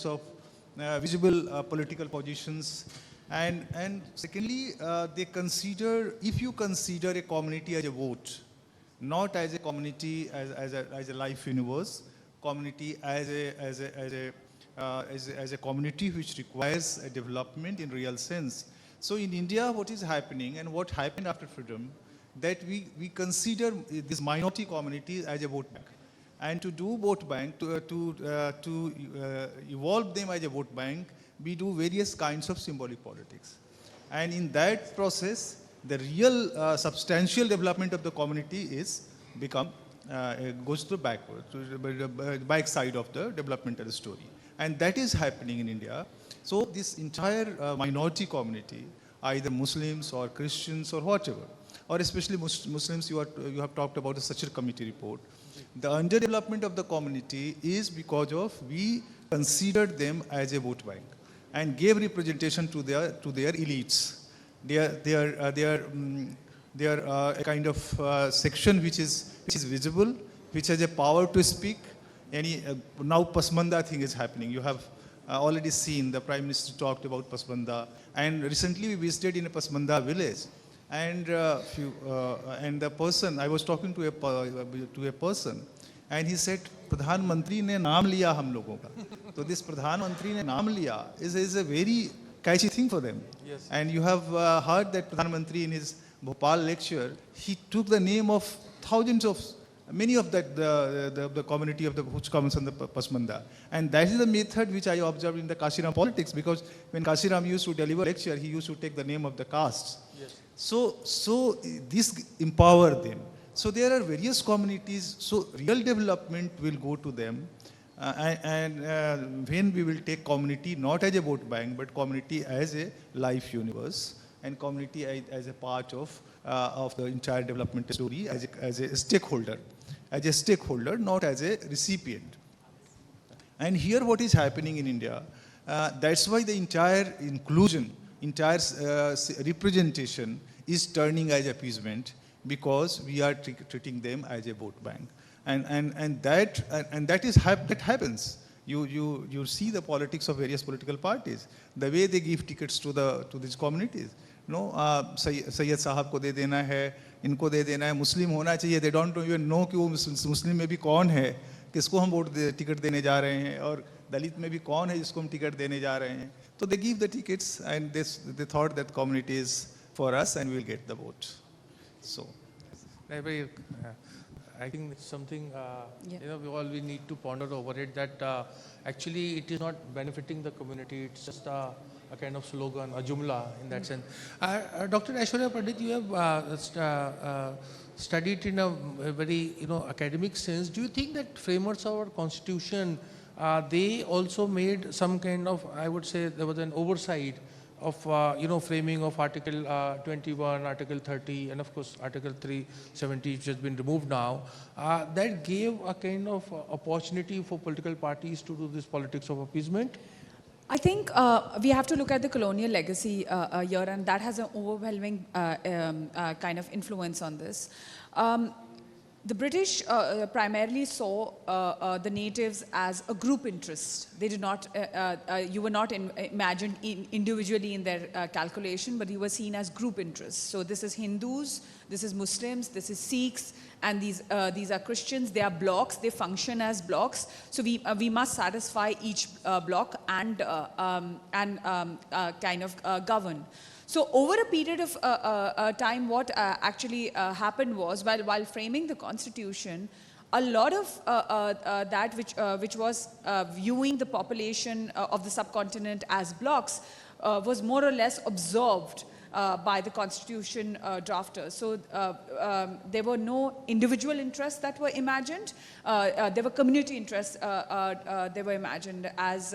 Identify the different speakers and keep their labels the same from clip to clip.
Speaker 1: of visible political positions. And secondly, they consider, if you consider a community as a vote, not as a community as a life universe, community as a community which requires a development in real sense. So in India, what is happening and what happened after freedom, that we consider this minority community as a vote bank. And to do vote bank, to evolve them as a vote bank, we do various kinds of symbolic politics. And in that process, the real substantial development of the community is goes to backward, to the back side of the developmental story. And that is happening in India. So this entire minority community, either Muslims or Christians or whatever, or especially Muslims, you have talked about the Sachar Committee report. The underdevelopment of the community is because of we considered them as a vote bank and gave representation to their elites. They are a kind of section which is visible, which has a power to speak. Now Pasmanda thing is happening. You have already seen the Prime Minister talked about Pasmanda, and recently we visited in a Pasmanda village. And the person, I was talking to a person, and he said, Pradhan Mantri ne naam liya hum logon ka. So this Pradhan Mantri ne naam liya is a very catchy thing for them. Yes. And you have heard that Pradhan Mantri in his Bhopal lecture, he took the name of many of the community of the which comes on the Pasmanda. And that is the method which I observed in the Kashiram politics, because when Kashiram used to deliver lecture, he used to take the name of the castes. Yes. So this empower them. So there are various communities, so real development will go to them. When we will take community not as a vote bank, but community as a life universe, and community as a part of the entire development story, as a stakeholder, not as a recipient. And here what is happening in India, that's why the entire inclusion, entire representation is turning as appeasement, because we are treating them as a vote bank. And that happens. You see the politics of various political parties, the way they give tickets to these communities. No, Sayyid Sahab ko de dena hai, इनको दे देना है, मुस्लिम होना चाहिए. They don't even know कि वो मुस्लिम में भी कौन है, किसको हम टिकट देने जा रहे हैं, और दलित में भी कौन है जिसको हम टिकट देने जा रहे हैं. So they give the tickets, and they thought that community is for us and we'll get the vote. So
Speaker 2: I think it's something we need to ponder over it, that actually it is not benefiting the community. It's just a kind of slogan, a jumla in that sense. Dr. Aishwarya Pandit, you have studied in a very academic sense. Do you think that framers of our constitution, they also made some kind of, I would say there was an oversight of framing of Article 21, Article 30, and of course Article 370, which has been removed now, that gave a kind of opportunity for political parties to do this politics of appeasement?
Speaker 3: I think we have to look at the colonial legacy here, and that has an overwhelming kind of influence on this. The British primarily saw the natives as a group interest. They did not, you were not imagined individually in their calculation, but you were seen as group interests. So this is Hindus, this is Muslims, this is Sikhs, and these are Christians. They are blocks, they function as blocks. So we must satisfy each block and kind of govern. So over a period of time, what actually happened was, while framing the constitution, a lot of that which was viewing the population of the subcontinent as blocks was more or less absorbed by the constitution drafters. So there were no individual interests that were imagined. There were community interests they were imagined, as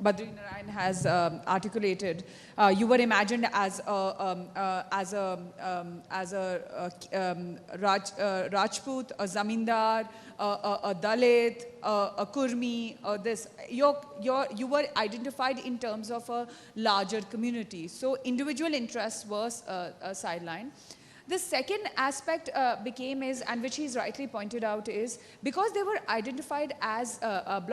Speaker 3: Badri Narayan has articulated. You were imagined as a Rajput, a Zamindar, a Dalit, a Kurmi, this. You were identified in terms of a larger community. So individual interests were sidelined. The second aspect became is, and which he's rightly pointed out, is because they were identified as